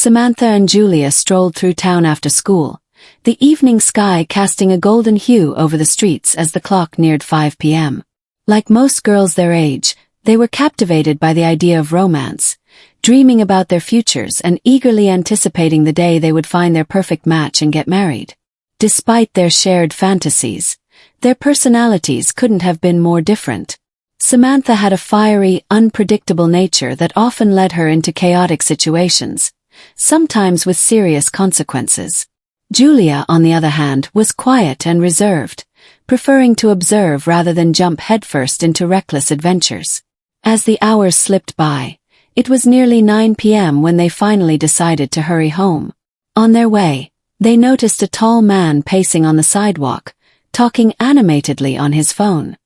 Samantha and Julia strolled through town after school, the evening sky casting a golden hue over the streets as the clock neared 5 p.m. Like most girls their age, they were captivated by the idea of romance, dreaming about their futures and eagerly anticipating the day they would find their perfect match and get married. Despite their shared fantasies, their personalities couldn't have been more different. Samantha had a fiery, unpredictable nature that often led her into chaotic situations, sometimes with serious consequences. Julia, on the other hand, was quiet and reserved, preferring to observe rather than jump headfirst into reckless adventures. As the hours slipped by, it was nearly 9 p.m. when they finally decided to hurry home. On their way, they noticed a tall man pacing on the sidewalk, talking animatedly on his phone.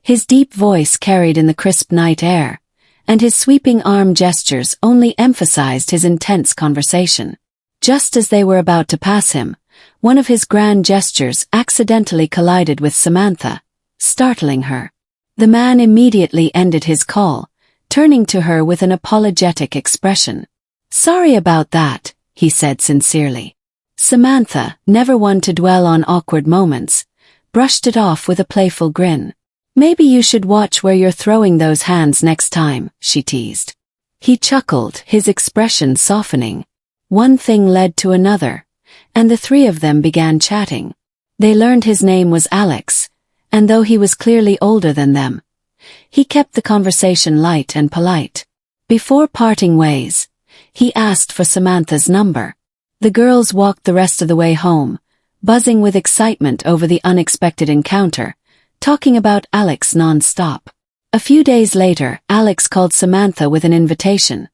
His deep voice carried in the crisp night air, and his sweeping arm gestures only emphasized his intense conversation. Just as they were about to pass him, one of his grand gestures accidentally collided with Samantha, startling her. The man immediately ended his call, turning to her with an apologetic expression. "Sorry about that," he said sincerely. Samantha, never one to dwell on awkward moments, brushed it off with a playful grin. "Maybe you should watch where you're throwing those hands next time," she teased. He chuckled, his expression softening. One thing led to another, and the three of them began chatting. They learned his name was Alex, and though he was clearly older than them, he kept the conversation light and polite. Before parting ways, he asked for Samantha's number. The girls walked the rest of the way home, buzzing with excitement over the unexpected encounter, talking about Alex non-stop. A few days later, Alex called Samantha with an invitation.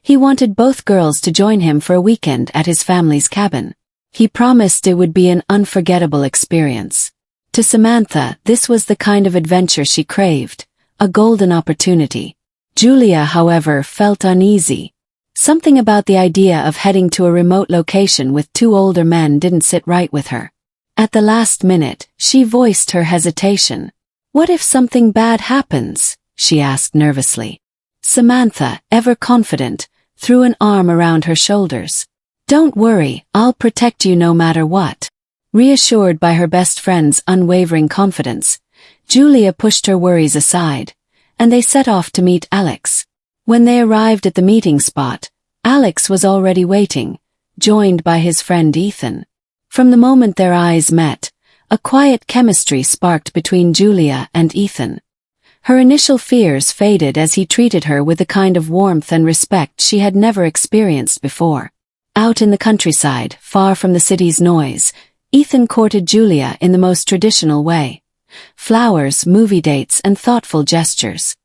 He wanted both girls to join him for a weekend at his family's cabin. He promised it would be an unforgettable experience. To Samantha, this was the kind of adventure she craved, a golden opportunity. Julia, however, felt uneasy. Something about the idea of heading to a remote location with two older men didn't sit right with her. At the last minute, she voiced her hesitation. "What if something bad happens?" she asked nervously. Samantha, ever confident, threw an arm around her shoulders. "Don't worry, I'll protect you no matter what." Reassured by her best friend's unwavering confidence, Julia pushed her worries aside, and they set off to meet Alex. When they arrived at the meeting spot, Alex was already waiting, joined by his friend Ethan. From the moment their eyes met, a quiet chemistry sparked between Julia and Ethan. Her initial fears faded as he treated her with the kind of warmth and respect she had never experienced before. Out in the countryside, far from the city's noise, Ethan courted Julia in the most traditional way. Flowers, movie dates, and thoughtful gestures.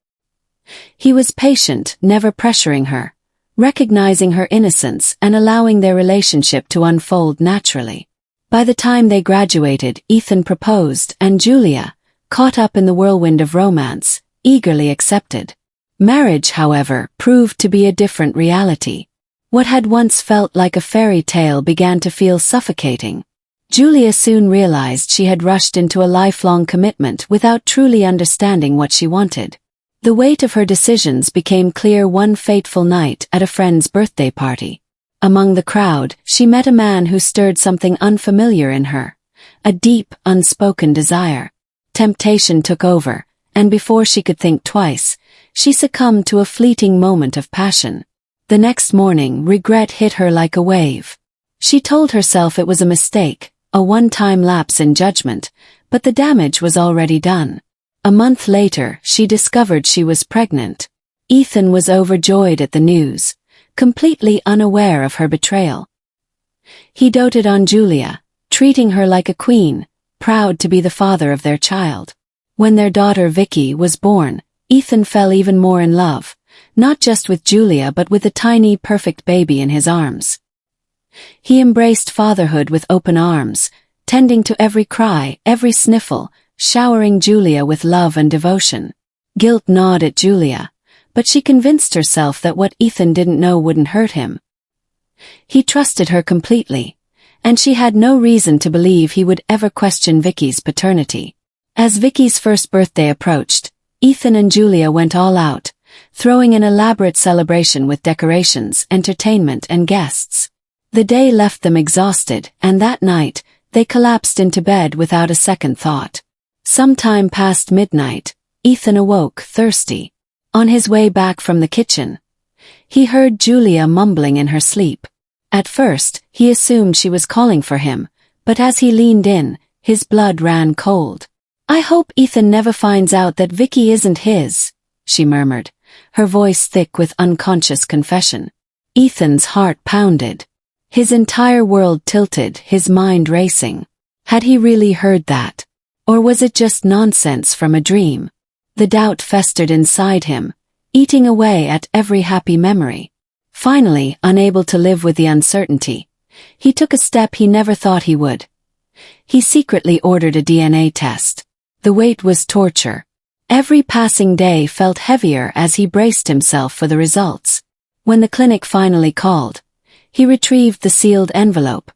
He was patient, never pressuring her, recognizing her innocence and allowing their relationship to unfold naturally. By the time they graduated, Ethan proposed, and Julia, caught up in the whirlwind of romance, eagerly accepted. Marriage, however, proved to be a different reality. What had once felt like a fairy tale began to feel suffocating. Julia soon realized she had rushed into a lifelong commitment without truly understanding what she wanted. The weight of her decisions became clear one fateful night at a friend's birthday party. Among the crowd, she met a man who stirred something unfamiliar in her, a deep, unspoken desire. Temptation took over, and before she could think twice, she succumbed to a fleeting moment of passion. The next morning, regret hit her like a wave. She told herself it was a mistake, a one-time lapse in judgment, but the damage was already done. A month later, she discovered she was pregnant. Ethan was overjoyed at the news, completely unaware of her betrayal. He doted on Julia, treating her like a queen, proud to be the father of their child. When their daughter Vicky was born, Ethan fell even more in love, not just with Julia but with the tiny, perfect baby in his arms. He embraced fatherhood with open arms, tending to every cry, every sniffle, showering Julia with love and devotion. Guilt gnawed at Julia, but she convinced herself that what Ethan didn't know wouldn't hurt him. He trusted her completely, and she had no reason to believe he would ever question Vicky's paternity. As Vicky's first birthday approached, Ethan and Julia went all out, throwing an elaborate celebration with decorations, entertainment, and guests. The day left them exhausted, and that night, they collapsed into bed without a second thought. Sometime past midnight, Ethan awoke, thirsty. On his way back from the kitchen, he heard Julia mumbling in her sleep. At first, he assumed she was calling for him, but as he leaned in, his blood ran cold. "I hope Ethan never finds out that Vicky isn't his," she murmured, her voice thick with unconscious confession. Ethan's heart pounded. His entire world tilted, his mind racing. Had he really heard that? Or was it just nonsense from a dream? The doubt festered inside him, eating away at every happy memory. Finally, unable to live with the uncertainty, he took a step he never thought he would. He secretly ordered a DNA test. The wait was torture. Every passing day felt heavier as he braced himself for the results. When the clinic finally called, he retrieved the sealed envelope,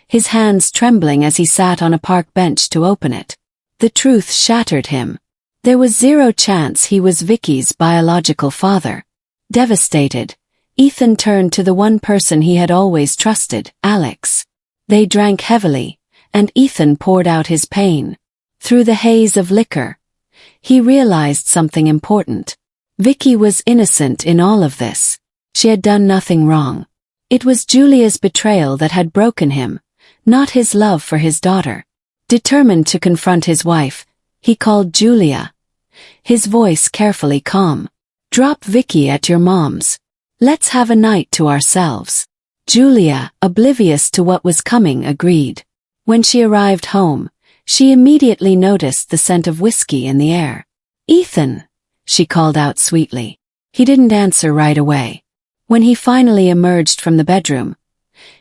his hands trembling as he sat on a park bench to open it. The truth shattered him. There was zero chance he was Vicky's biological father. Devastated, Ethan turned to the one person he had always trusted, Alex. They drank heavily, and Ethan poured out his pain. Through the haze of liquor, he realized something important. Vicky was innocent in all of this. She had done nothing wrong. It was Julia's betrayal that had broken him, not his love for his daughter. Determined to confront his wife, he called Julia, his voice carefully calm. "Drop Vicky at your mom's. Let's have a night to ourselves." Julia, oblivious to what was coming, agreed. When she arrived home, she immediately noticed the scent of whiskey in the air. "Ethan," she called out sweetly. He didn't answer right away. When he finally emerged from the bedroom,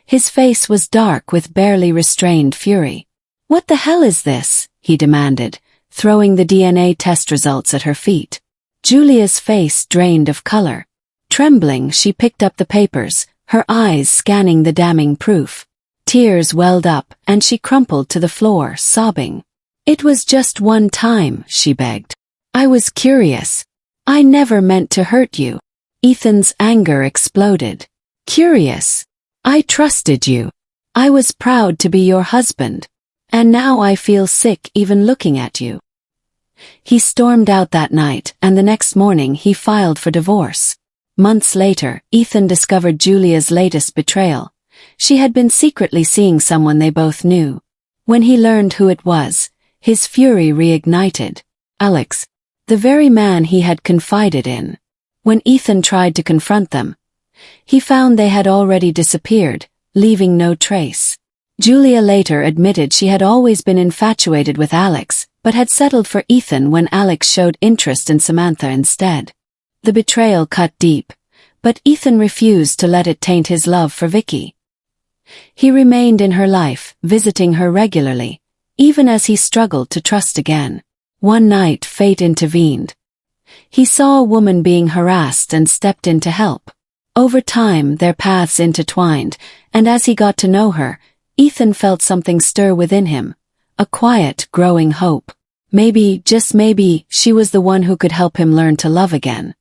his face was dark with barely restrained fury. "What the hell is this?" he demanded, throwing the DNA test results at her feet. Julia's face drained of color. Trembling, she picked up the papers, her eyes scanning the damning proof. Tears welled up, and she crumpled to the floor, sobbing. "It was just one time," she begged. "I was curious. I never meant to hurt you." Ethan's anger exploded. "Curious? I trusted you. I was proud to be your husband. And now I feel sick even looking at you." He stormed out that night, and the next morning he filed for divorce. Months later, Ethan discovered Julia's latest betrayal. She had been secretly seeing someone they both knew. When he learned who it was, his fury reignited. Alex, the very man he had confided in. When Ethan tried to confront them, he found they had already disappeared, leaving no trace. Julia later admitted she had always been infatuated with Alex, but had settled for Ethan when Alex showed interest in Samantha instead. The betrayal cut deep, but Ethan refused to let it taint his love for Vicky. He remained in her life, visiting her regularly, even as he struggled to trust again. One night, fate intervened. He saw a woman being harassed and stepped in to help. Over time, their paths intertwined, and as he got to know her, Ethan felt something stir within him, a quiet, growing hope. Maybe, just maybe, she was the one who could help him learn to love again.